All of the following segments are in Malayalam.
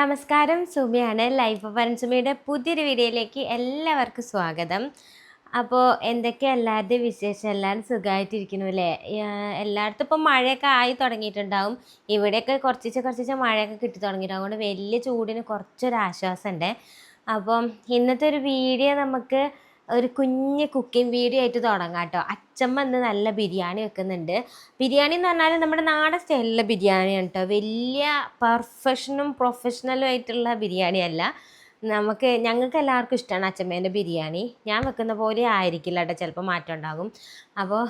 നമസ്കാരം, സുമിയാണ്. ലൈഫ് ഓഫ് അൻസുമിയുടെ പുതിയൊരു വീഡിയോയിലേക്ക് എല്ലാവർക്കും സ്വാഗതം. അപ്പോൾ എന്തൊക്കെയാണ് എല്ലാവരുടെയും വിശേഷം? എല്ലാവരും സുഖമായിട്ടിരിക്കുന്നു അല്ലേ? എല്ലായിടത്തും ഇപ്പം മഴയൊക്കെ ആയി തുടങ്ങിയിട്ടുണ്ടാവും. ഇവിടെയൊക്കെ കുറച്ച് മഴയൊക്കെ കിട്ടി തുടങ്ങിയിട്ടുണ്ടാവും. അതുകൊണ്ട് വലിയ ചൂടിന് കുറച്ചൊരാശ്വാസമുണ്ട്. അപ്പം ഇന്നത്തെ ഒരു വീഡിയോ നമുക്ക് ഒരു കുഞ്ഞ് കുക്കിംഗ് വീഡിയോ ആയിട്ട് തുടങ്ങാം കേട്ടോ. അച്ചമ്മ ഇന്ന് നല്ല ബിരിയാണി വെക്കുന്നുണ്ട്. ബിരിയാണി എന്ന് പറഞ്ഞാൽ നമ്മുടെ നാടൻ സ്റ്റൈലിലെ ബിരിയാണിയാണ് കേട്ടോ. വലിയ പ്രൊഫഷണലും ആയിട്ടുള്ള ബിരിയാണി അല്ല. ഞങ്ങൾക്ക് എല്ലാവർക്കും ഇഷ്ടമാണ് അച്ചമ്മേൻ്റെ ബിരിയാണി. ഞാൻ വെക്കുന്ന പോലെ ആയിരിക്കില്ല കേട്ടോ, ചിലപ്പോൾ മാറ്റം ഉണ്ടാകും. അപ്പോൾ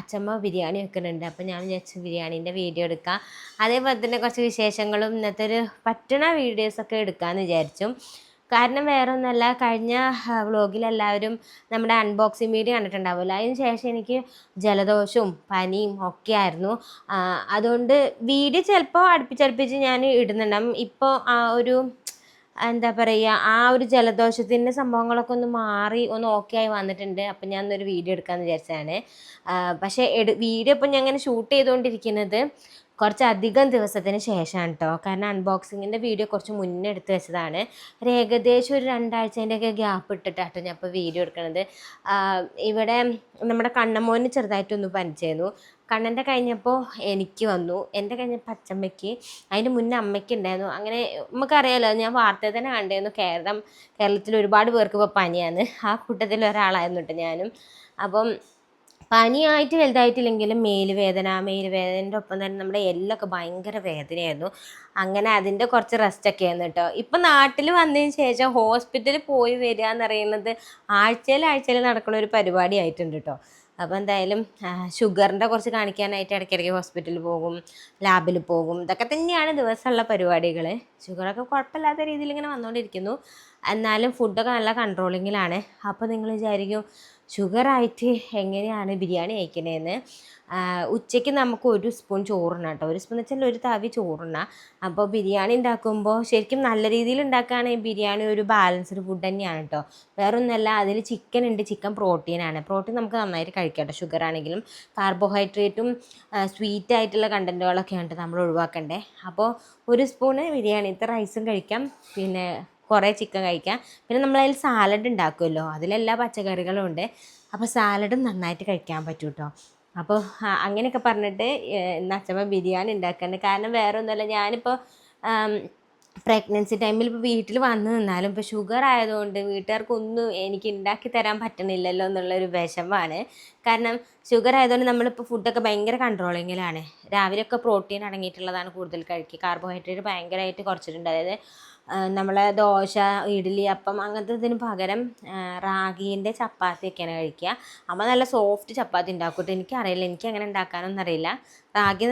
അച്ചമ്മ ബിരിയാണി വെക്കുന്നുണ്ട്. അപ്പോൾ ഞാൻ വിചാരിച്ചു ബിരിയാണീൻ്റെ വീഡിയോ എടുക്കാം. അതേപോലെ തന്നെ കുറച്ച് വിശേഷങ്ങളും ഇന്നത്തെ ഒരു പറ്റണ വീഡിയോസൊക്കെ എടുക്കാമെന്ന് വിചാരിച്ചു. കാരണം വേറെ ഒന്നുമല്ല, കഴിഞ്ഞ വ്ളോഗിൽ എല്ലാവരും നമ്മുടെ അൺബോക്സിങ് വീഡിയോ കണ്ടിട്ടുണ്ടാവില്ല. അതിന് ശേഷം എനിക്ക് ജലദോഷവും പനിയും ഒക്കെ ആയിരുന്നു. അതുകൊണ്ട് വീഡിയോ ചിലപ്പോൾ അടുപ്പിച്ചടുപ്പിച്ച് ഞാൻ ഇടുന്നുണ്ടാവും. ഇപ്പോൾ എന്താ പറയുക, ആ ഒരു ജലദോഷത്തിൻ്റെ സംഭവങ്ങളൊക്കെ ഒന്ന് മാറി ഒന്ന് ഓക്കെ ആയി വന്നിട്ടുണ്ട്. അപ്പം ഞാൻ ഒരു വീഡിയോ എടുക്കാമെന്ന് വിചാരിച്ചതാണ്. പക്ഷേ വീഡിയോ ഇപ്പം ഞാൻ അങ്ങനെ ഷൂട്ട് ചെയ്തുകൊണ്ടിരിക്കുന്നത് കുറച്ചധികം ദിവസത്തിന് ശേഷമാണ് കേട്ടോ. കാരണം അൺബോക്സിങ്ങിൻ്റെ വീഡിയോ കുറച്ച് മുന്നേ എടുത്ത് വെച്ചതാണ്. ഏകദേശം ഒരു 2 ആഴ്ചേൻ്റെയൊക്കെ ഗ്യാപ്പ് ഇട്ടിട്ടാട്ടോ ഞാൻ ഇപ്പോൾ വീഡിയോ എടുക്കുന്നത്. ഇവിടെ നമ്മുടെ കണ്ണമ്മോന് ചെറുതായിട്ടൊന്ന് പനിച്ചായിരുന്നു. കണ്ണൻ്റെ കഴിഞ്ഞപ്പോൾ എനിക്ക് വന്നു, എൻ്റെ കഴിഞ്ഞപ്പോൾ അച്ചമ്മയ്ക്ക്, അതിന് മുന്നേ അമ്മയ്ക്ക് ഉണ്ടായിരുന്നു. അങ്ങനെ നമുക്കറിയാലോ, ഞാൻ വാർത്തയിൽ തന്നെ കണ്ടായിരുന്നു കേരളത്തിൽ ഒരുപാട് പേർക്ക് ഇപ്പോൾ പനിയാണ്. ആ കൂട്ടത്തിൽ ഒരാളായിരുന്നു കേട്ടോ ഞാനും. അപ്പം പനിയായിട്ട് വലുതായിട്ടില്ലെങ്കിലും മേലുവേദനേൻ്റെ ഒപ്പം തന്നെ നമ്മുടെ എല്ലൊക്കെ ഭയങ്കര വേദനയായിരുന്നു. അങ്ങനെ അതിൻ്റെ കുറച്ച് റെസ്റ്റൊക്കെ ആയിരുന്നു കേട്ടോ. ഇപ്പം നാട്ടിൽ വന്നതിന് ശേഷം ഹോസ്പിറ്റലിൽ പോയി വരിക എന്ന് പറയുന്നത് ആഴ്ചയിൽ നടക്കുന്ന ഒരു പരിപാടി ആയിട്ടുണ്ട് കേട്ടോ. അപ്പോൾ എന്തായാലും ഷുഗറിൻ്റെ കുറച്ച് കാണിക്കാനായിട്ട് ഇടയ്ക്കിടയ്ക്ക് ഹോസ്പിറ്റലിൽ പോകും, ലാബിൽ പോകും. ഇതൊക്കെ തന്നെയാണ് ദിവസമുള്ള പരിപാടികൾ. ഷുഗറൊക്കെ കുഴപ്പമില്ലാത്ത രീതിയിൽ ഇങ്ങനെ വന്നുകൊണ്ടിരിക്കുന്നു. എന്നാലും ഫുഡൊക്കെ നല്ല കൺട്രോളിങ്ങിലാണ്. അപ്പോൾ നിങ്ങൾ വിചാരിക്കും ഷുഗറായിട്ട് എങ്ങനെയാണ് ബിരിയാണി കഴിക്കണേന്ന്. ഉച്ചയ്ക്ക് നമുക്ക് 1 സ്പൂൺ ചോറുണ്ണാം കേട്ടോ. 1 സ്പൂൺ എന്ന് വെച്ചാൽ ഒരു തവി ചോറുണ്ണാം. അപ്പോൾ ബിരിയാണി ഉണ്ടാക്കുമ്പോൾ ശരിക്കും നല്ല രീതിയിൽ ഉണ്ടാക്കുകയാണെങ്കിൽ ബിരിയാണി ഒരു ബാലൻസ്ഡ് ഫുഡ് തന്നെയാണ് കേട്ടോ. വേറൊന്നുമല്ല, അതിൽ ചിക്കൻ ഉണ്ട്. ചിക്കൻ പ്രോട്ടീനാണ്. പ്രോട്ടീൻ നമുക്ക് നന്നായിട്ട് കഴിക്കാം കേട്ടോ. ഷുഗർ ആണെങ്കിലും കാർബോഹൈഡ്രേറ്റും സ്വീറ്റായിട്ടുള്ള കണ്ടൻറ്റുകളൊക്കെയാണ് നമ്മൾ ഒഴിവാക്കണ്ടേ. അപ്പോൾ 1 സ്പൂണ് ബിരിയാണിത്തെ റൈസും കഴിക്കാം, പിന്നെ കുറേ ചിക്കൻ കഴിക്കാം. പിന്നെ നമ്മളതിൽ സാലഡ് ഉണ്ടാക്കുമല്ലോ, അതിലെല്ലാ പച്ചക്കറികളും ഉണ്ട്. അപ്പോൾ സാലഡും നന്നായിട്ട് കഴിക്കാൻ പറ്റും കേട്ടോ. അപ്പോൾ അങ്ങനെയൊക്കെ പറഞ്ഞിട്ട് ഇന്ന് അച്ചമ്മ ബിരിയാണി ഉണ്ടാക്കുന്നുണ്ട്. കാരണം വേറെ ഒന്നുമല്ല, ഞാനിപ്പോൾ പ്രഗ്നൻസി ടൈമിൽ ഇപ്പോൾ വീട്ടിൽ വന്നു നിന്നാലും ഇപ്പോൾ ഷുഗർ ആയതുകൊണ്ട് വീട്ടുകാർക്കൊന്നും എനിക്ക് ഉണ്ടാക്കി തരാൻ പറ്റണില്ലല്ലോ എന്നുള്ളൊരു വിഷമമാണ്. കാരണം ഷുഗർ ആയതുകൊണ്ട് നമ്മളിപ്പോൾ ഫുഡൊക്കെ ഭയങ്കര കൺട്രോളിങ്ങിലാണ്. രാവിലെയൊക്കെ പ്രോട്ടീൻ അടങ്ങിയിട്ടുള്ളതാണ് കൂടുതൽ കഴിക്കുക. കാർബോഹൈഡ്രേറ്റ് ഭയങ്കരമായിട്ട് കുറച്ചിട്ടുണ്ട്. അതായത് നമ്മളെ ദോശ, ഇഡ്ഡലി, അപ്പം അങ്ങനത്തെ ഇതിന് പകരം റാഗീൻ്റെ ചപ്പാത്തിയൊക്കെയാണ് കഴിക്കുക. അമ്മ നല്ല സോഫ്റ്റ് ചപ്പാത്തി ഉണ്ടാക്കും. എനിക്കറിയില്ല, എനിക്ക് അങ്ങനെ ഉണ്ടാക്കാനൊന്നും അറിയില്ല. റാഗി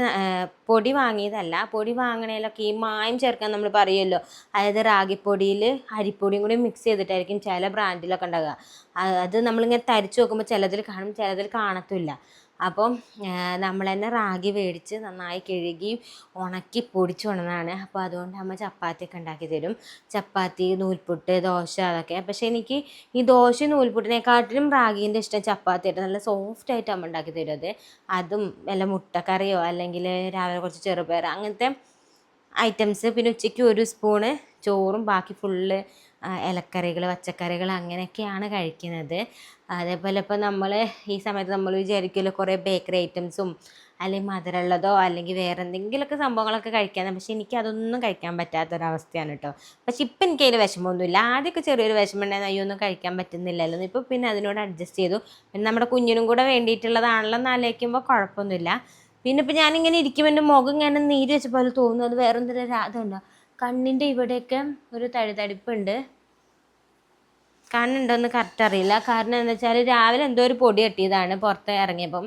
പൊടി വാങ്ങിയതല്ല. പൊടി വാങ്ങണേലൊക്കെ ഈ മായം ചേർക്കാൻ നമ്മൾ പറയുമല്ലോ, അതായത് റാഗിപ്പൊടിയിൽ അരിപ്പൊടിയും കൂടി മിക്സ് ചെയ്തിട്ടായിരിക്കും ചില ബ്രാൻഡിലൊക്കെ ഉണ്ടാകുക. അത് നമ്മളിങ്ങനെ തരിച്ച് നോക്കുമ്പോൾ ചിലതിൽ കാണും, ചിലതിൽ കാണത്തില്ല. അപ്പം നമ്മൾ തന്നെ റാഗി മേടിച്ച് നന്നായി കഴുകി ഉണക്കി പൊടിച്ച് കൊണ്ടുവന്നതാണ്. അപ്പോൾ അതുകൊണ്ട് അമ്മ ചപ്പാത്തിയൊക്കെ ഉണ്ടാക്കി തരും. ചപ്പാത്തി, നൂൽപുട്ട്, ദോശ അതൊക്കെ. പക്ഷേ എനിക്ക് ഈ ദോശയും നൂൽപുട്ടിനെക്കാട്ടിലും റാഗീൻ്റെ ഇഷ്ടം ചപ്പാത്തിയായിട്ട് നല്ല സോഫ്റ്റായിട്ട് അമ്മ ഉണ്ടാക്കി തരും. അതും വല്ല മുട്ടക്കറിയോ അല്ലെങ്കിൽ രാവിലെ കുറച്ച് ചെറുപയർ അങ്ങനത്തെ ഐറ്റംസ്. പിന്നെ ഉച്ചയ്ക്ക് 1 സ്പൂണ് ചോറും ബാക്കി ഫുള്ള് ഇലക്കറികൾ, പച്ചക്കറികൾ അങ്ങനെയൊക്കെയാണ് കഴിക്കുന്നത്. അതേപോലെ ഇപ്പോൾ നമ്മൾ ഈ സമയത്ത് നമ്മൾ വിചാരിക്കുമല്ലോ കുറേ ബേക്കറി ഐറ്റംസും അല്ലെങ്കിൽ മധുരമുള്ളതോ അല്ലെങ്കിൽ വേറെ എന്തെങ്കിലുമൊക്കെ സംഭവങ്ങളൊക്കെ കഴിക്കാൻ. പക്ഷേ എനിക്ക് അതൊന്നും കഴിക്കാൻ പറ്റാത്തൊരവസ്ഥയാണ് കേട്ടോ. പക്ഷെ ഇപ്പം എനിക്ക് അതിൽ വിഷമമൊന്നുമില്ല. ആദ്യമൊക്കെ ചെറിയൊരു വിഷമം ഉണ്ടായിരുന്നു, അയ്യോ ഒന്നും കഴിക്കാൻ പറ്റുന്നില്ലല്ലോ. ഇപ്പോൾ പിന്നെ അതിനോട് അഡ്ജസ്റ്റ് ചെയ്തു. പിന്നെ നമ്മുടെ കുഞ്ഞിനും കൂടെ വേണ്ടിയിട്ടുള്ളതാണല്ലോ എന്ന് ആലോചിക്കുമ്പോൾ കുഴപ്പമൊന്നുമില്ല. പിന്നെ ഇപ്പോൾ ഞാനിങ്ങനെ ഇരിക്കുമ്പോൾ എൻ്റെ മുഖം ഇങ്ങനെ നീര് വെച്ച പോലെ തോന്നുന്നു. അത് വേറെ എന്തെങ്കിലും അതുണ്ടോ, കണ്ണിൻ്റെ ഇവിടെയൊക്കെ ഒരു തടിപ്പുണ്ട്. കണ്ണുണ്ടോയെന്ന് കറക്റ്റ് അറിയില്ല. കാരണം എന്താ വെച്ചാൽ രാവിലെ എന്തോ ഒരു പൊടി കെട്ടിയതാണ് പുറത്ത് ഇറങ്ങിയപ്പം.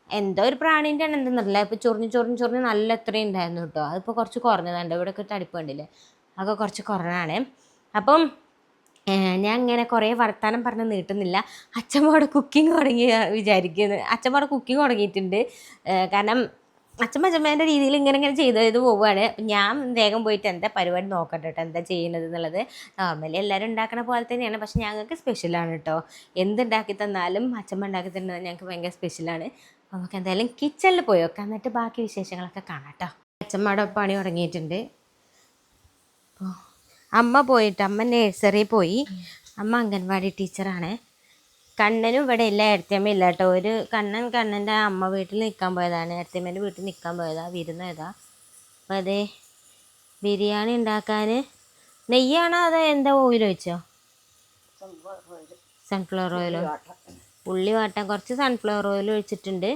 എന്തോ ഒരു പ്രാണീൻ്റെ ആണ് എന്തെന്നറിയില്ല. ഇപ്പോൾ ചൊറിഞ്ഞ് നല്ല എത്രയും ഉണ്ടായിരുന്നു കേട്ടോ. അതിപ്പോൾ കുറച്ച് കുറഞ്ഞതുണ്ട്. ഇവിടെയൊക്കെ തടിപ്പ് കണ്ടില്ലേ, അതൊക്കെ കുറച്ച് കുറഞ്ഞാണ്. അപ്പം ഞാൻ ഇങ്ങനെ കുറേ വർത്തമാനം പറഞ്ഞ് നീട്ടുന്നില്ല. അച്ഛമ്മയുടെ കുക്കിംഗ് തുടങ്ങി വിചാരിക്കുന്നത്. അച്ഛമ്മയുടെ കുക്കിംഗ് തുടങ്ങിയിട്ടുണ്ട്. കാരണം അച്ഛമ്മേൻ്റെ രീതിയിൽ ഇങ്ങനെ ചെയ്ത് പോവുകയാണ്. ഞാൻ വേഗം പോയിട്ട് എന്താ പരിപാടി നോക്കട്ടെ കേട്ടോ, എന്താ ചെയ്യുന്നത് എന്നുള്ളത്. നോർമലി എല്ലാവരും ഉണ്ടാക്കണ പോലെ തന്നെയാണ്. പക്ഷെ ഞങ്ങൾക്ക് സ്പെഷ്യലാണ് കേട്ടോ. എന്തുണ്ടാക്കി തന്നാലും അച്ഛമ്മ ഉണ്ടാക്കി തരുന്നത് ഞങ്ങൾക്ക് ഭയങ്കര സ്പെഷ്യലാണ്. നമുക്ക് എന്തായാലും കിച്ചണിൽ പോയി നോക്കാം, എന്നിട്ട് ബാക്കി വിശേഷങ്ങളൊക്കെ കാണാം കേട്ടോ. അച്ഛമ്മയുടെ പണി തുടങ്ങിയിട്ടുണ്ട്. അപ്പോൾ അമ്മ പോയിട്ട് അമ്മ നഴ്സറിയിൽ പോയി. അമ്മ അംഗൻവാടി ടീച്ചറാണ്. കണ്ണനും ഇവിടെ ഇല്ല, ഏടത്തിയമ്മ ഇല്ല കേട്ടോ. ഒരു കണ്ണൻ്റെ അമ്മ വീട്ടിൽ നിൽക്കാൻ പോയതാണ്, ഏടത്തിയമ്മേൻ്റെ വീട്ടിൽ നിൽക്കാൻ പോയതാണ്, വിരുന്നതാ. അപ്പോൾ അതേ ബിരിയാണി ഉണ്ടാക്കാൻ നെയ്യാണോ അതോ എന്താ ഓയിൽ വെച്ചോ? സൺഫ്ലവർ ഓയിലോ? ഉള്ളി വാട്ടാൻ കുറച്ച് സൺഫ്ലവർ ഓയിൽ ഒഴിച്ചിട്ടുണ്ട്.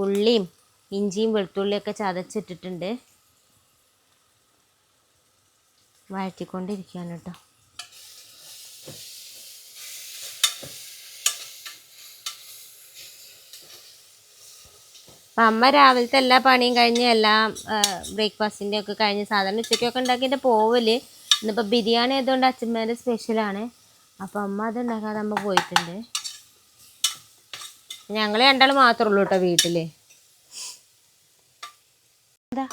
ഉള്ളിയും ഇഞ്ചിയും വെളുത്തുള്ളിയൊക്കെ ചതച്ചിട്ടിട്ടുണ്ട്. വഴറ്റിക്കൊണ്ടിരിക്കുകയാണ് കേട്ടോ. അപ്പം അമ്മ രാവിലത്തെ എല്ലാ പണിയും കഴിഞ്ഞ് എല്ലാം ബ്രേക്ക്ഫാസ്റ്റിൻ്റെ ഒക്കെ കഴിഞ്ഞ് സാധാരണ ഉച്ചയ്ക്കൊക്കെ ഉണ്ടാക്കിയിട്ട് പോവല്. ഇന്നിപ്പോൾ ബിരിയാണി ആയതുകൊണ്ട് അച്ഛമ്മേൻ്റെ സ്പെഷ്യലാണ്. അപ്പോൾ അമ്മ അത് ഉണ്ടാക്കാതെ അമ്മ പോയിട്ടുണ്ട്. ഞങ്ങൾ രണ്ടാൾ മാത്രമേ ഉള്ളൂ കേട്ടോ വീട്ടിൽ. എന്താ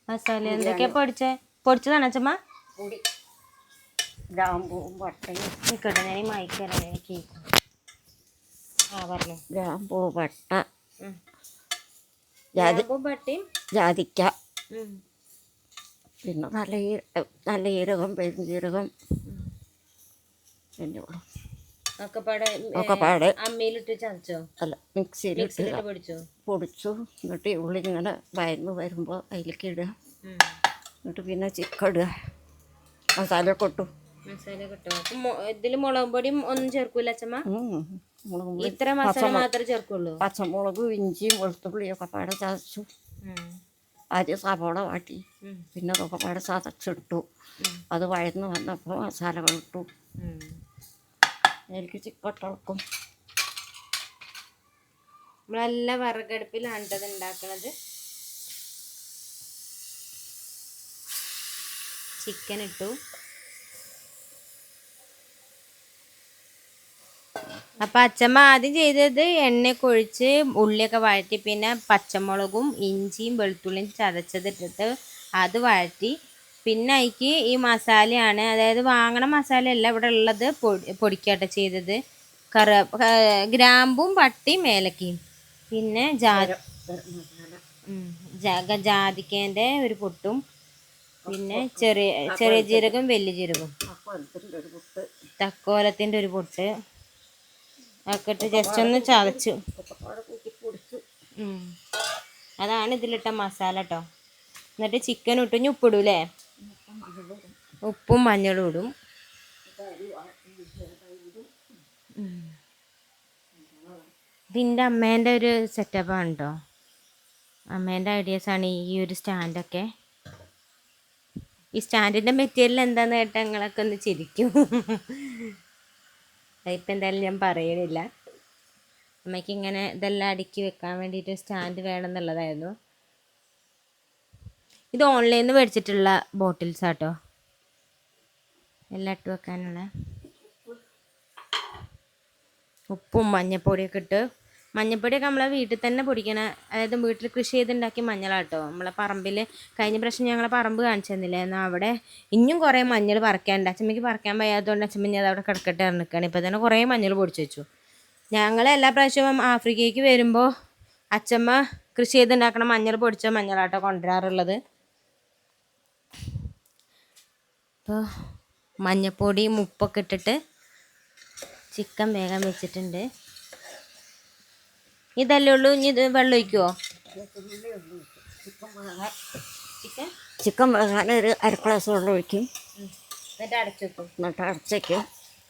മസാല എന്തൊക്കെയാ പൊടിച്ചതാണ് അച്ഛമ്മ? നിൽക്കട്ടെ, ഞാൻ ഈ മൈക്ക് തരാം, എനിക്ക് പറഞ്ഞു. ഗ്രാമ്പൂ, പട്ട, പട്ടിയും ജാതിക്ക, പിന്നെ നല്ല ജീരകം, പെരുംജീരകം, പിന്നെ ഒക്കെപ്പാടെ അമ്മയിലിട്ട് ചതച്ചോ? അല്ല, മിക്സിയിലിട്ട് പൊടിച്ചു. എന്നിട്ട് ഉള്ളി ഇങ്ങനെ വയന്ന് വരുമ്പോൾ അതിലേക്ക് ഇടുക. എന്നിട്ട് പിന്നെ ചിക്കൻ ഇടുക, മസാല കൊട്ടു. ഇതിൽ മുളക് പൊടിയും ഒന്നും ചേർക്കൂല അച്ഛമ്മ? ഇത്ര മസാല മാത്രമേ ചേർക്കുള്ളൂ. പച്ചമുളകും ഇഞ്ചിയും വെളുത്തുള്ളിയും ഒക്കെ പാടെ ചതച്ചു. ആദ്യം സവോള വാട്ടി, പിന്നെ അതൊക്കെ പാടെ ചതച്ചിട്ടു. അത് വഴന്ന് വന്നപ്പോൾ മസാലകൾ ഇട്ടു. എനിക്ക് ചിക്കൻ ഇളക്കും. നമ്മളെല്ലാം വിറകടുപ്പിലാണ് ഇത് ഉണ്ടാക്കുന്നത്. ചിക്കൻ ഇട്ടു. അപ്പം അച്ഛമ്മ ആദ്യം ചെയ്തത് എണ്ണയൊക്കെ ഒഴിച്ച് ഉള്ളിയൊക്കെ വഴറ്റി, പിന്നെ പച്ചമുളകും ഇഞ്ചിയും വെളുത്തുള്ളിയും ചതച്ചതിട്ടിട്ട് അത് വഴറ്റി, പിന്നെ അതിക്ക് ഈ മസാലയാണ്, അതായത് വാങ്ങണ മസാലയല്ല ഇവിടെ ഉള്ളത്, പൊടിക്കാട്ടോ ചെയ്തത്. ഗ്രാമ്പും പട്ടിയും ഏലക്കയും, പിന്നെ ജാതിക്കേൻ്റെ ഒരു പൊട്ടും, പിന്നെ ചെറിയ ജീരകം, വലിയ ജീരകം, തക്കോലത്തിൻ്റെ ഒരു പൊട്ട് ഒക്കെ ഇട്ട് ജസ്റ്റ് ഒന്ന് ചതച്ചു. അതാണ് ഇതിലിട്ട മസാല കേട്ടോ. എന്നിട്ട് ചിക്കൻ ഇട്ട് ഇനി ഉപ്പിടൂലേ? ഉപ്പും മഞ്ഞളും ഇടും. ഇതിൻ്റെ അമ്മേൻ്റെ ഒരു സെറ്റപ്പാണ് കേട്ടോ. അമ്മേൻ്റെ ഐഡിയാസാണ് ഈ ഒരു സ്റ്റാൻഡൊക്കെ. ഈ സ്റ്റാൻഡിൻ്റെ മെറ്റീരിയൽ എന്താണെന്ന് കേട്ടാൽ നിങ്ങളൊക്കെ ഒന്ന് ചിരിക്കും. അതിപ്പോൾ എന്തായാലും ഞാൻ പറയണില്ല. അമ്മയ്ക്ക് ഇങ്ങനെ ഇതെല്ലാം അടുക്കി വെക്കാൻ വേണ്ടിയിട്ട് സ്റ്റാൻഡ് വേണം എന്നുള്ളതായിരുന്നു. ഇത് ഓൺലൈനിൽ നിന്ന് മേടിച്ചിട്ടുള്ള ബോട്ടിൽസ് ആട്ടോ, എല്ലാം ഇട്ട് വെക്കാനുള്ള. ഉപ്പും മഞ്ഞപ്പൊടിയൊക്കെ ഇട്ട്. മഞ്ഞപ്പൊടിയൊക്കെ നമ്മളെ വീട്ടിൽ തന്നെ പൊടിക്കണ, അതായത് വീട്ടിൽ കൃഷി ചെയ്തുണ്ടാക്കിയ മഞ്ഞളാട്ടോ. നമ്മളെ പറമ്പിൽ കഴിഞ്ഞ പ്രാവശ്യം ഞങ്ങളെ പറമ്പ് കാണിച്ചു തന്നില്ലേ, എന്നാൽ അവിടെ ഇനിയും കുറേ മഞ്ഞൾ പറിക്കാനുണ്ട്. അച്ഛമ്മയ്ക്ക് പറിക്കാൻ വയ്യാത്തതുകൊണ്ട് അച്ഛമ്മ അത് അവിടെ കിടക്കട്ടെ നിൽക്കുകയാണ്. ഇപ്പോൾ തന്നെ കുറേ മഞ്ഞൾ പൊടിച്ചു വെച്ചു. ഞങ്ങൾ എല്ലാ പ്രാവശ്യവും ആഫ്രിക്കയ്ക്ക് വരുമ്പോൾ അച്ഛമ്മ കൃഷി ചെയ്തുണ്ടാക്കണ മഞ്ഞൾ പൊടിച്ച മഞ്ഞളാട്ടോ കൊണ്ടുവരാറുള്ളത്. ഇപ്പോൾ മഞ്ഞപ്പൊടിയും ഉപ്പൊക്കെ ഇട്ടിട്ട് ചിക്കൻ വേഗം വെച്ചിട്ടുണ്ട്. ഇതല്ലേ ഉള്ളൂ, ഇനി ഇത് വെള്ളം ഒഴിക്കുമോ? ചിക്കൻ വേകാൻ ഒരു അര ഗ്ലാസ് വെള്ളം ഒഴിക്കും. എന്നിട്ട് അടച്ചു വയ്ക്കും.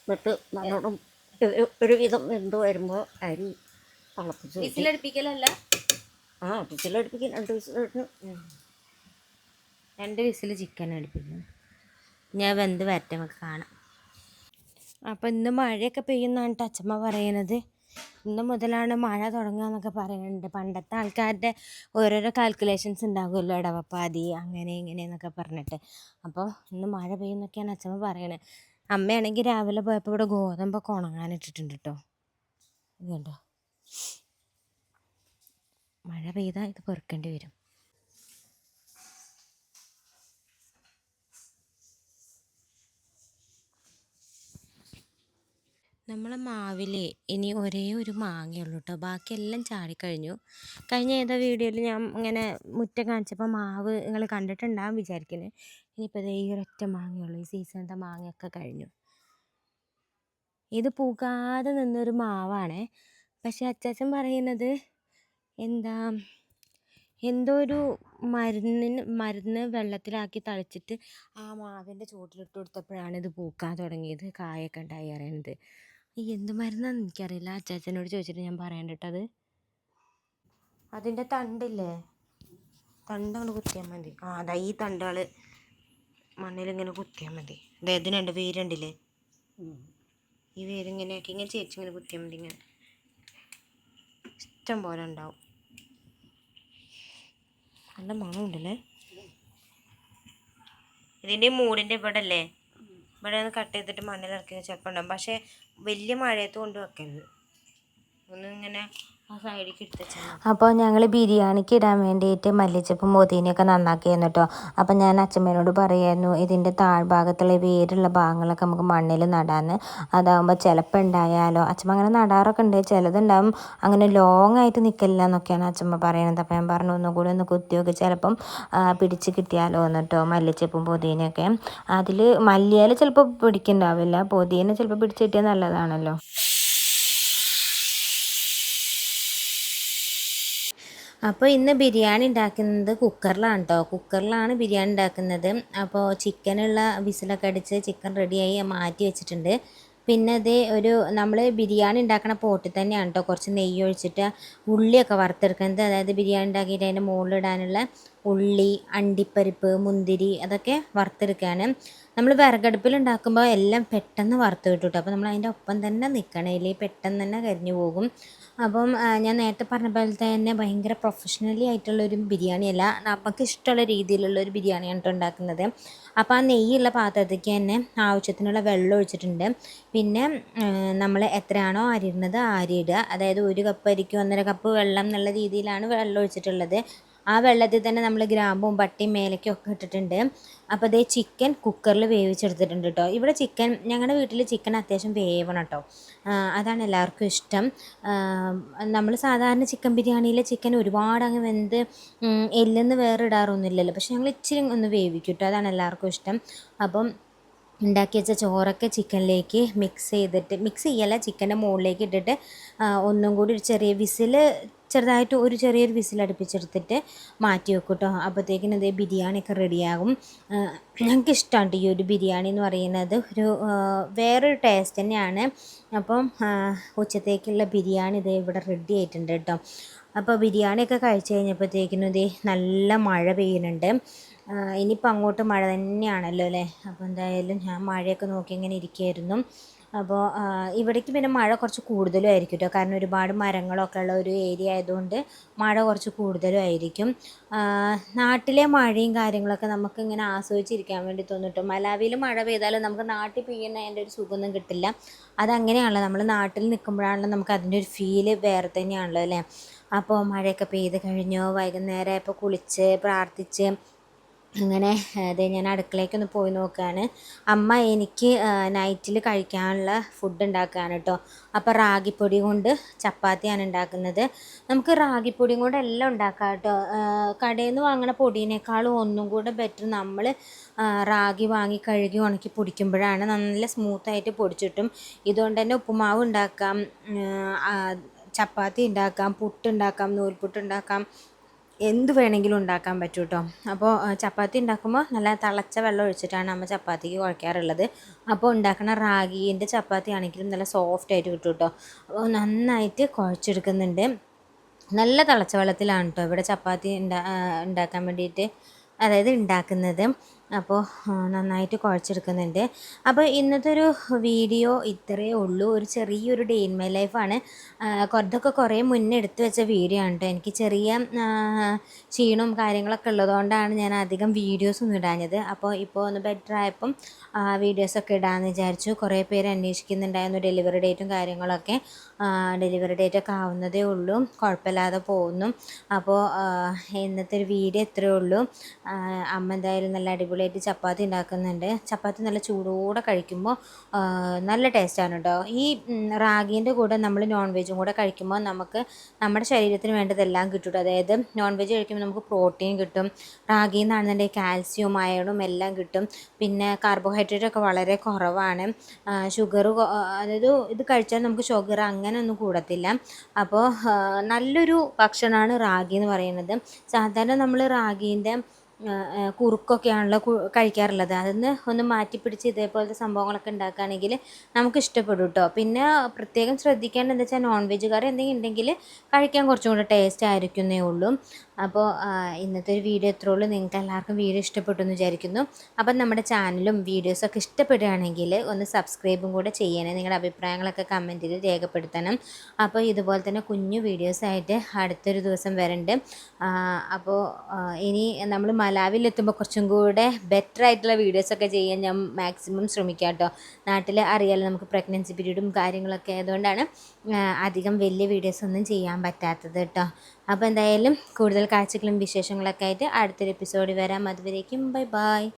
എന്നിട്ട് നല്ലോണം ഒരു വിധം വെന്ത് വരുമ്പോൾ അരി തിളപ്പിച്ച് വിസിലടുപ്പിക്കലല്ല? വിസിലടുപ്പിക്കും. 2 വിസിലിട്ട് 2 വിസിൽ ചിക്കൻ അടുപ്പിക്കുന്നു. ഞാൻ വെന്ത് വരട്ടെ, നമുക്ക് കാണാം. അപ്പോൾ ഇന്ന് മഴയൊക്കെ പെയ്യുന്നതാണ് അച്ഛമ്മ പറയണത്. ഇന്ന് മുതലാണ് മഴ തുടങ്ങുക എന്നൊക്കെ പറയുന്നുണ്ട്. പണ്ടത്തെ ആൾക്കാരുടെ ഓരോരോ കാൽക്കുലേഷൻസ് ഉണ്ടാകുമല്ലോ, ഇടവപ്പാതി അങ്ങനെ ഇങ്ങനെ എന്നൊക്കെ പറഞ്ഞിട്ട്. അപ്പോൾ ഇന്ന് മഴ പെയ്യുന്നൊക്കെയാണ് അച്ഛമ്മ പറയണത്. അമ്മയാണെങ്കിൽ രാവിലെ പോയപ്പോൾ ഇവിടെ ഗോതമ്പൊക്കെ ഉണങ്ങാനിട്ടിട്ടുണ്ട് കേട്ടോ. ഇത് കണ്ടോ, മഴ പെയ്താൽ ഇത് പെറുക്കേണ്ടി വരും. നമ്മളെ മാവിൽ ഇനി ഒരേ ഒരു മാങ്ങയുള്ളൂ കേട്ടോ, ബാക്കിയെല്ലാം ചാടിക്കഴിഞ്ഞു. കഴിഞ്ഞ ഏതോ വീഡിയോയിൽ ഞാൻ ഇങ്ങനെ മുറ്റം കാണിച്ചപ്പോൾ മാവ് നിങ്ങൾ കണ്ടിട്ടുണ്ടാകും വിചാരിക്കുന്നത്. ഇനിയിപ്പോൾ ഈ ഒരൊറ്റ മാങ്ങയുള്ളൂ. ഈ സീസണത്തെ മാങ്ങയൊക്കെ കഴിഞ്ഞു. ഇത് പൂക്കാതെ നിന്നൊരു മാവാണേ. പക്ഷെ അച്ചാച്ചൻ പറയുന്നത് എന്താ എന്തോ ഒരു മരുന്ന് വെള്ളത്തിലാക്കി തളിച്ചിട്ട് ആ മാവിൻ്റെ ചോട്ടിലിട്ട് കൊടുത്തപ്പോഴാണ് ഇത് പൂക്കാൻ തുടങ്ങിയത്, കായൊക്കെ ഉണ്ടായി അറിയണത്. ഈ എന്ത് മരുന്നാന്ന് എനിക്കറിയില്ല. അച്ചാച്ചനോട് ചോദിച്ചിട്ട് ഞാൻ പറയണ്ടത്. അതിൻ്റെ തണ്ടില്ലേ, തണ്ടങ്ങൾ കുത്തിയാൽ മതി. അതാ ഈ തണ്ടുകൾ മണ്ണിലിങ്ങനെ കുത്തിയാൽ മതി. ഇതിനുണ്ട് വേരുണ്ടില്ലേ, ഈ വേരിങ്ങനെയൊക്കെ ഇങ്ങനെ ചേച്ചിങ്ങനെ കുത്തിയാൽ മതി. ഇങ്ങനെ ഇഷ്ടം പോലെ ഉണ്ടാവും. നല്ല മണമുണ്ടല്ലേ. ഇതിൻ്റെ മൂടിൻ്റെ ഇവിടെ അല്ലേ, ഇവിടെ ഒന്ന് കട്ട് ചെയ്തിട്ട് മണ്ണിലിറക്കി ചിലപ്പോൾ ഉണ്ടാവും. പക്ഷേ വലിയ മഴയത്ത് കൊണ്ട് വെക്കരുത്, ഒന്നിങ്ങനെ ആ സൈഡിലേക്ക് എടുത്ത് വെച്ചാൽ. അപ്പോൾ ഞങ്ങൾ ബിരിയാണിക്ക് ഇടാൻ വേണ്ടിയിട്ട് മല്ലിച്ചപ്പും പുതിനയൊക്കെ നന്നാക്കിയായിരുന്നു കേട്ടോ. അപ്പം ഞാൻ അച്ഛമ്മേനോട് പറയായിരുന്നു ഇതിൻ്റെ താഴ്ഭാഗത്തുള്ള വേരുള്ള ഭാഗങ്ങളൊക്കെ നമുക്ക് മണ്ണിൽ നടാന്ന്. അതാകുമ്പോൾ ചിലപ്പോൾ ഉണ്ടായാലോ. അച്ഛമ്മ അങ്ങനെ നടാറൊക്കെ ഉണ്ട്, ചിലതുണ്ടാവും അങ്ങനെ ലോങ് ആയിട്ട് നിൽക്കില്ല എന്നൊക്കെയാണ് അച്ഛമ്മ പറയുന്നത്. അപ്പം ഞാൻ പറഞ്ഞു ഒന്നും കൂടി ഒന്ന് കുത്തിയൊക്കെ ചിലപ്പം പിടിച്ച് കിട്ടിയാലോ എന്നിട്ടോ മല്ലിച്ചപ്പും പുതിനയൊക്കെ. അതിൽ മല്ലിയില ചിലപ്പോൾ പിടിക്കുന്നുണ്ടാവില്ല, പുതിന ചിലപ്പോൾ പിടിച്ച് കിട്ടിയാൽ നല്ലതാണല്ലോ. അപ്പോൾ ഇന്ന് ബിരിയാണി ഉണ്ടാക്കുന്നത് കുക്കറിലാണ് കേട്ടോ. കുക്കറിലാണ് ബിരിയാണി ഉണ്ടാക്കുന്നത്. അപ്പോൾ ചിക്കനുള്ള വിസിലൊക്കെ അടിച്ച് ചിക്കൻ റെഡിയായി മാറ്റി വെച്ചിട്ടുണ്ട്. പിന്നെ അത് നമ്മൾ ബിരിയാണി ഉണ്ടാക്കണ പോട്ടിൽ തന്നെയാണ് കേട്ടോ കുറച്ച് നെയ്യ് ഒഴിച്ചിട്ട് ഉള്ളിയൊക്കെ വറുത്തെടുക്കുന്നത്. അതായത് ബിരിയാണി ഉണ്ടാക്കിയിട്ട് അതിൻ്റെ മുകളിലിടാനുള്ള ഉള്ളി, അണ്ടിപ്പരിപ്പ്, മുന്തിരി അതൊക്കെ വറുത്തെടുക്കുകയാണ്. നമ്മൾ വിറകടുപ്പിൽ ഉണ്ടാക്കുമ്പോൾ എല്ലാം പെട്ടെന്ന് വറുത്ത് കിട്ടും കേട്ടോ. അപ്പോൾ നമ്മൾ അതിൻ്റെ ഒപ്പം തന്നെ നിൽക്കണം, ഇല്ലെങ്കിൽ പെട്ടെന്ന് തന്നെ കരിഞ്ഞു പോകും. അപ്പം ഞാൻ നേരത്തെ പറഞ്ഞ പോലെ തന്നെ ഭയങ്കര പ്രൊഫഷണലി ആയിട്ടുള്ളൊരു ബിരിയാണിയല്ല, നമുക്ക് ഇഷ്ടമുള്ള രീതിയിലുള്ളൊരു ബിരിയാണിയാണ് കേട്ടോ ഉണ്ടാക്കുന്നത്. അപ്പോൾ ആ നെയ്യുള്ള പാത്രത്തേക്ക് തന്നെ ആവശ്യത്തിനുള്ള വെള്ളം ഒഴിച്ചിട്ടുണ്ട്. പിന്നെ നമ്മൾ എത്രയാണോ അരി ഇടുന്നത് ആ അരി ഇടുക. അതായത് 1 കപ്പ് അരിക്ക് 1.5 കപ്പ് വെള്ളം എന്നുള്ള രീതിയിലാണ് വെള്ളം ഒഴിച്ചിട്ടുള്ളത്. ആ വെള്ളത്തിൽ തന്നെ നമ്മൾ ഗ്രാമ്പും പട്ടയും ഏലക്കയും ഒക്കെ ഇട്ടിട്ടുണ്ട്. അപ്പോൾ അതേ ചിക്കൻ കുക്കറിൽ വേവിച്ചെടുത്തിട്ടുണ്ട് കേട്ടോ. ഇവിടെ ഞങ്ങളുടെ വീട്ടിൽ ചിക്കൻ അത്യാവശ്യം വേവണം കേട്ടോ, അതാണ് എല്ലാവർക്കും ഇഷ്ടം. നമ്മൾ സാധാരണ ചിക്കൻ ബിരിയാണിയിലെ ചിക്കൻ ഒരുപാട് അങ്ങ് വെന്ത് എല്ലെന്ന് വേറെ ഇടാറൊന്നുമില്ലല്ലോ. പക്ഷെ ഞങ്ങൾ ഇച്ചിരി ഒന്ന് വേവിക്കും കേട്ടോ, അതാണ് എല്ലാവർക്കും ഇഷ്ടം. അപ്പം ഉണ്ടാക്കി വെച്ച ചോറൊക്കെ ചിക്കനിലേക്ക് മിക്സ് ചെയ്യല്ല, ചിക്കൻ്റെ മുകളിലേക്ക് ഇട്ടിട്ട് ഒന്നും കൂടി ഒരു ചെറിയൊരു വിസിൽ അടുപ്പിച്ചെടുത്തിട്ട് മാറ്റി വെക്കും കേട്ടോ. അപ്പോഴത്തേക്കിനും ഇതേ ബിരിയാണിയൊക്കെ റെഡിയാകും. ഞങ്ങൾക്ക് ഇഷ്ടമാണ് ഈ ഒരു ബിരിയാണി എന്ന് പറയുന്നത്, വേറൊരു ടേസ്റ്റ് തന്നെയാണ്. അപ്പം ഉച്ചത്തേക്കുള്ള ബിരിയാണി ഇതേ ഇവിടെ റെഡി ആയിട്ടുണ്ട് കേട്ടോ. അപ്പോൾ ബിരിയാണിയൊക്കെ കഴിച്ച് കഴിഞ്ഞപ്പോഴത്തേക്കിനും ഇതേ നല്ല മഴ പെയ്യുന്നുണ്ട്. ഇനിയിപ്പോൾ അങ്ങോട്ട് മഴ തന്നെയാണല്ലോ അല്ലേ. അപ്പോൾ എന്തായാലും ഞാൻ മഴയൊക്കെ നോക്കി ഇങ്ങനെ ഇരിക്കുകയായിരുന്നു. അപ്പോൾ ഇവിടേക്ക് പിന്നെ മഴ കുറച്ച് കൂടുതലും ആയിരിക്കും കേട്ടോ, കാരണം ഒരുപാട് മരങ്ങളൊക്കെ ഉള്ള ഒരു ഏരിയ ആയതുകൊണ്ട് മഴ കുറച്ച് കൂടുതലും ആയിരിക്കും. നാട്ടിലെ മഴയും കാര്യങ്ങളൊക്കെ നമുക്ക് ഇങ്ങനെ ആസ്വദിച്ചിരിക്കാൻ വേണ്ടി തോന്നും കേട്ടോ. മലാവിയിൽ മഴ പെയ്താലും നമുക്ക് നാട്ടിൽ പെയ്യുന്നതിൻ്റെ ഒരു സുഖമൊന്നും കിട്ടില്ല. അതങ്ങനെയാണല്ലോ, നമ്മൾ നാട്ടിൽ നിൽക്കുമ്പോഴാണല്ലോ നമുക്ക് അതിൻ്റെ ഒരു ഫീല് വേറെ തന്നെയാണല്ലോ അല്ലേ. അപ്പോൾ മഴയൊക്കെ പെയ്ത് കഴിഞ്ഞു, വൈകുന്നേരം ആയപ്പോൾ കുളിച്ച് പ്രാർത്ഥിച്ച് അങ്ങനെ അതെ ഞാൻ അടുക്കളയ്ക്കൊന്ന് പോയി നോക്കുകയാണ്. അമ്മ എനിക്ക് നൈറ്റിൽ കഴിക്കാനുള്ള ഫുഡ് ഉണ്ടാക്കുകയാണ് കേട്ടോ. അപ്പോൾ റാഗിപ്പൊടി കൊണ്ട് ചപ്പാത്തിയാണ് ഉണ്ടാക്കുന്നത്. നമുക്ക് റാഗിപ്പൊടിയും കൊണ്ട് എല്ലാം ഉണ്ടാക്കാം കേട്ടോ. കടയിൽ നിന്ന് വാങ്ങണ പൊടിയേക്കാളും ഒന്നും കൂടെ ബെറ്റർ നമ്മൾ റാഗി വാങ്ങി കഴുകി ഉണക്കി പൊടിക്കുമ്പോഴാണ് നല്ല സ്മൂത്തായിട്ട് പൊടിച്ചിട്ടും. ഇതുകൊണ്ട് തന്നെ ഉപ്പുമാവ് ഉണ്ടാക്കാം, ചപ്പാത്തി ഉണ്ടാക്കാം, പുട്ടുണ്ടാക്കാം, നൂൽപുട്ടുണ്ടാക്കാം, എന്ത് വേണമെങ്കിലും ഉണ്ടാക്കാൻ പറ്റും കേട്ടോ. അപ്പോൾ ചപ്പാത്തി ഉണ്ടാക്കുമ്പോൾ നല്ല തിളച്ച വെള്ളം ഒഴിച്ചിട്ടാണ് അമ്മ ചപ്പാത്തിക്ക് കുഴക്കാറുള്ളത്. അപ്പോൾ ഉണ്ടാക്കുന്ന റാഗീൻ്റെ ചപ്പാത്തി ആണെങ്കിലും നല്ല സോഫ്റ്റായിട്ട് കിട്ടും കേട്ടോ. അപ്പോൾ നന്നായിട്ട് കുഴച്ചെടുക്കുന്നുണ്ട്. നല്ല തിളച്ച വെള്ളത്തിലാണ് കേട്ടോ ഇവിടെ ചപ്പാത്തി ഉണ്ടാക്കാൻ വേണ്ടിയിട്ട് ഉണ്ടാക്കുന്നത്. അപ്പോൾ നന്നായിട്ട് കുഴച്ചെടുക്കുന്നുണ്ട്. അപ്പോൾ ഇന്നത്തെ ഒരു വീഡിയോ ഇത്രയേ ഉള്ളൂ. ഒരു ചെറിയൊരു ഡേ ഇൻ മൈ ലൈഫാണ്. ഇതൊക്കെ കുറേ മുന്നേ എടുത്തു വെച്ച വീഡിയോ ആണ് കേട്ടോ. എനിക്ക് ചെറിയ ക്ഷീണവും കാര്യങ്ങളൊക്കെ ഉള്ളതുകൊണ്ടാണ് ഞാൻ അധികം വീഡിയോസൊന്നും ഇടാഞ്ഞത്. അപ്പോൾ ഇപ്പോൾ ഒന്ന് ബെറ്റർ ആയപ്പം വീഡിയോസൊക്കെ ഇടാമെന്ന് വിചാരിച്ചു. കുറേ പേര് അന്വേഷിക്കുന്നുണ്ടായിരുന്നു ഡെലിവറി ഡേറ്റും കാര്യങ്ങളൊക്കെ. ഡെലിവറി ഡേറ്റൊക്കെ ആവുന്നതേ ഉള്ളൂ, കുഴപ്പമില്ലാതെ പോകുന്നു. അപ്പോൾ ഇന്നത്തെ ഒരു വീഡിയോ ഇത്രയേ ഉള്ളൂ. അമ്മ എന്തായാലും നല്ല അടിപൊളി അടിപൊളിയായിട്ട് ചപ്പാത്തി ഉണ്ടാക്കുന്നുണ്ട്. ചപ്പാത്തി നല്ല ചൂടോടെ കഴിക്കുമ്പോൾ നല്ല ടേസ്റ്റാണ് കേട്ടോ. ഈ റാഗീൻ്റെ കൂടെ നമ്മൾ നോൺ വെജും കൂടെ കഴിക്കുമ്പോൾ നമുക്ക് നമ്മുടെ ശരീരത്തിന് വേണ്ടതെല്ലാം കിട്ടും. അതായത് നോൺ വെജ് കഴിക്കുമ്പോൾ നമുക്ക് പ്രോട്ടീൻ കിട്ടും, റാഗിയിൽ നിന്നാണെന്നുണ്ടെങ്കിൽ കാൽസ്യവും അയണും എല്ലാം കിട്ടും. പിന്നെ കാർബോഹൈഡ്രേറ്റ് ഒക്കെ വളരെ കുറവാണ്. ഷുഗർ അതായത് ഇത് കഴിച്ചാൽ നമുക്ക് ഷുഗർ അങ്ങനെ ഒന്നും കൂടത്തില്ല. അപ്പോൾ നല്ലൊരു ഭക്ഷണമാണ് റാഗി എന്ന് പറയുന്നത്. സാധാരണ നമ്മൾ റാഗീൻ്റെ കുറുക്കൊക്കെയാണല്ലോ കഴിക്കാറുള്ളത്. അതിന്ന് ഒന്ന് മാറ്റിപ്പിടിച്ച് ഇതേപോലത്തെ സംഭവങ്ങളൊക്കെ ഉണ്ടാക്കുകയാണെങ്കിൽ നമുക്ക് ഇഷ്ടപ്പെടും കേട്ടോ. പിന്നെ പ്രത്യേകം ശ്രദ്ധിക്കേണ്ടത് എന്താ വെച്ചാൽ നോൺ വെജ് കറി എന്തെങ്കിലും ഉണ്ടെങ്കിൽ കഴിക്കാൻ കുറച്ചും കൂടെ ടേസ്റ്റ് ആയിരിക്കുന്നേ ഉള്ളൂ. അപ്പോൾ ഇന്നത്തെ ഒരു വീഡിയോ എത്രയേ ഉള്ളൂ. നിങ്ങൾക്ക് എല്ലാവർക്കും വീഡിയോ ഇഷ്ടപ്പെട്ടു എന്ന് വിചാരിക്കുന്നു. അപ്പം നമ്മുടെ ചാനലും വീഡിയോസൊക്കെ ഇഷ്ടപ്പെടുകയാണെങ്കിൽ ഒന്ന് സബ്സ്ക്രൈബും കൂടെ ചെയ്യണേ. നിങ്ങളുടെ അഭിപ്രായങ്ങളൊക്കെ കമൻറ്റിൽ രേഖപ്പെടുത്തണം. അപ്പോൾ ഇതുപോലെ തന്നെ കുഞ്ഞു വീഡിയോസായിട്ട് അടുത്തൊരു ദിവസം വരണ്ട്. അപ്പോൾ ഇനി നമ്മൾ മലാവിലെത്തുമ്പോൾ കുറച്ചും കൂടെ ബെറ്റർ ആയിട്ടുള്ള വീഡിയോസൊക്കെ ചെയ്യാൻ ഞാൻ മാക്സിമം ശ്രമിക്കാം കേട്ടോ. നാട്ടിൽ അറിയാലോ നമുക്ക് പ്രഗ്നൻസി പീരീഡും കാര്യങ്ങളൊക്കെ ആയതുകൊണ്ടാണ് അധികം വലിയ വീഡിയോസൊന്നും ചെയ്യാൻ പറ്റാത്തത് കേട്ടോ. അപ്പോൾ എന്തായാലും കൂടുതൽ കാഴ്ചകളും വിശേഷങ്ങളൊക്കെ ആയിട്ട് അടുത്തൊരു എപ്പിസോഡ് വരാം. അതുവരേക്കും ബൈ ബൈ.